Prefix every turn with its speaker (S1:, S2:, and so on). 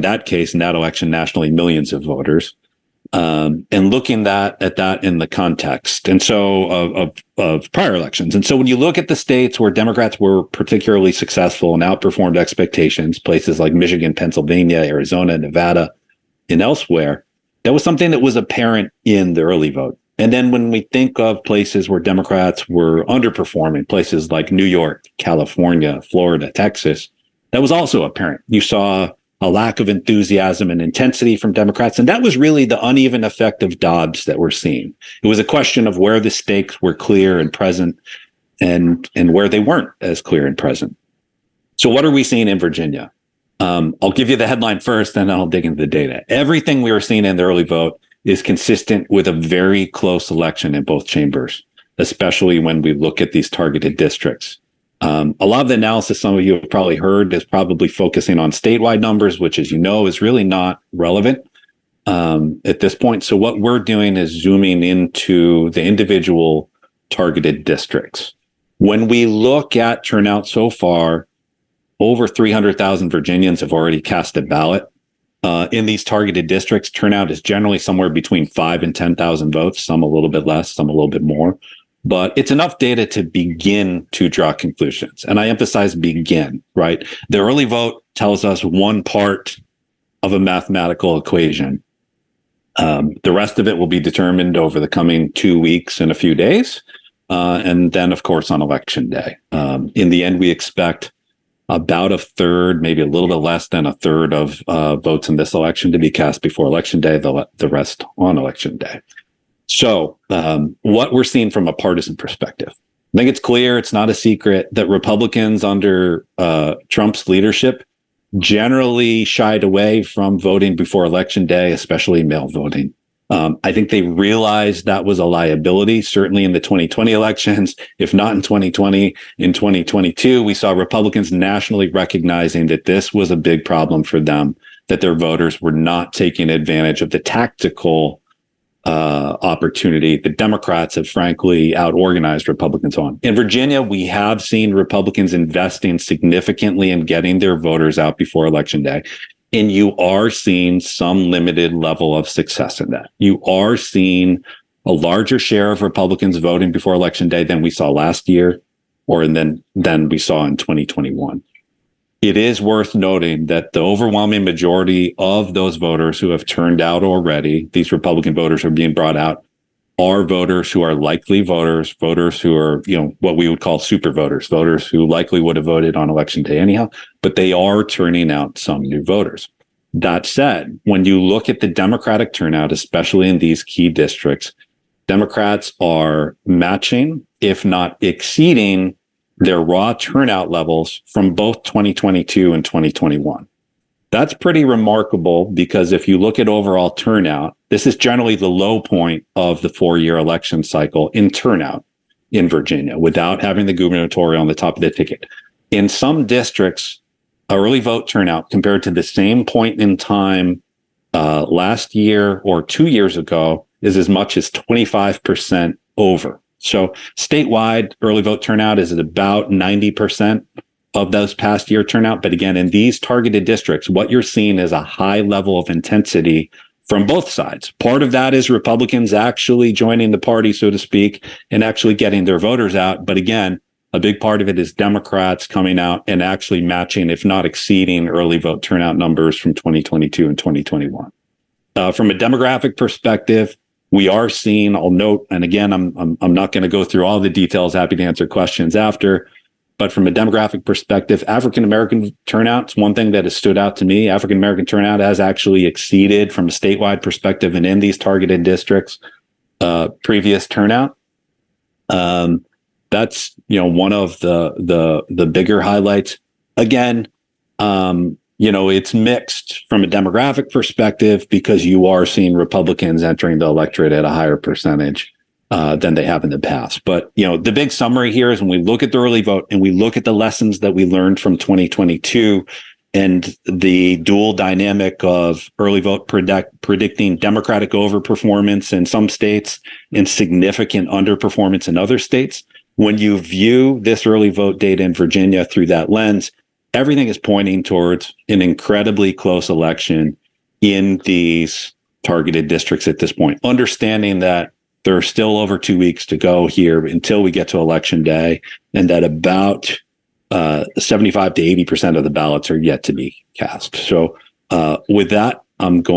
S1: that case, in that election, nationally, millions of voters. And looking at that in the context of prior elections. And so when you look at the states where Democrats were particularly successful and outperformed expectations, places like Michigan, Pennsylvania, Arizona, Nevada, and elsewhere, that was something that was apparent in the early vote. And then when we think of places where Democrats were underperforming, places like New York, California, Florida, Texas, that was also apparent. You saw a lack of enthusiasm and intensity from Democrats. And that was really the uneven effect of Dobbs that we're seeing. It was a question of where the stakes were clear and present and where they weren't as clear and present. So what are we seeing in Virginia? I'll give you the headline first, and then I'll dig into the data. Everything we were seeing in the early vote is consistent with a very close election in both chambers, especially when we look at these targeted districts. A lot of the analysis some of you have probably heard is probably focusing on statewide numbers, which, as you know, is really not relevant at this point. So what we're doing is zooming into the individual targeted districts. When we look at turnout so far, over 300,000 Virginians have already cast a ballot. In these targeted districts, turnout is generally somewhere between 5,000 and 10,000 votes, some a little bit less, some a little bit more. But it's enough data to begin to draw conclusions. And I emphasize begin, right? The early vote tells us one part of a mathematical equation. The rest of it will be determined over the coming 2 weeks and a few days. And then, of course, on election day. In the end, we expect about a third, maybe a little bit less than a third of votes in this election to be cast before election day, the rest on election day. So what we're seeing from a partisan perspective, I think it's clear, it's not a secret, that Republicans under Trump's leadership generally shied away from voting before election day, especially mail voting. I think they realized that was a liability, certainly in the 2020 elections. If not in 2020, in 2022, we saw Republicans nationally recognizing that this was a big problem for them, that their voters were not taking advantage of the tactical opportunity that Democrats have frankly out-organized Republicans on. In Virginia, we have seen Republicans investing significantly in getting their voters out before election day. And you are seeing some limited level of success in that. You are seeing a larger share of Republicans voting before election day than we saw last year, or than we saw in 2021. It is worth noting that the overwhelming majority of those voters who have turned out already, these Republican voters are being brought out, are voters who are likely voters who are, what we would call super voters who likely would have voted on election day anyhow, but they are turning out some new voters. That said, when you look at the Democratic turnout, especially in these key districts, Democrats are matching, if not exceeding, their raw turnout levels from both 2022 and 2021. That's pretty remarkable because if you look at overall turnout, this is generally the low point of the 4-year election cycle in turnout in Virginia without having the gubernatorial on the top of the ticket. In some districts, early vote turnout compared to the same point in time last year or 2 years ago is as much as 25% over. So statewide, early vote turnout is at about 90% of those past year turnout. But again, in these targeted districts, what you're seeing is a high level of intensity from both sides. Part of that is Republicans actually joining the party, so to speak, and actually getting their voters out. But again, a big part of it is Democrats coming out and actually matching, if not exceeding, early vote turnout numbers from 2022 and 2021. From a demographic perspective, we are seeing, I'll note, and again, I'm not going to go through all the details, happy to answer questions after, but from a demographic perspective, African-American turnout is one thing that has stood out to me. African-American turnout has actually exceeded, from a statewide perspective and in these targeted districts, previous turnout. That's one of the bigger highlights. Again, it's mixed from a demographic perspective because you are seeing Republicans entering the electorate at a higher percentage than they have in the past. But, the big summary here is when we look at the early vote and we look at the lessons that we learned from 2022 and the dual dynamic of early vote predicting Democratic overperformance in some states and significant underperformance in other states. When you view this early vote data in Virginia through that lens, everything is pointing towards an incredibly close election in these targeted districts at this point, understanding that there are still over 2 weeks to go here until we get to election day, and that about 75 to 80% of the ballots are yet to be cast. So with that, I'm going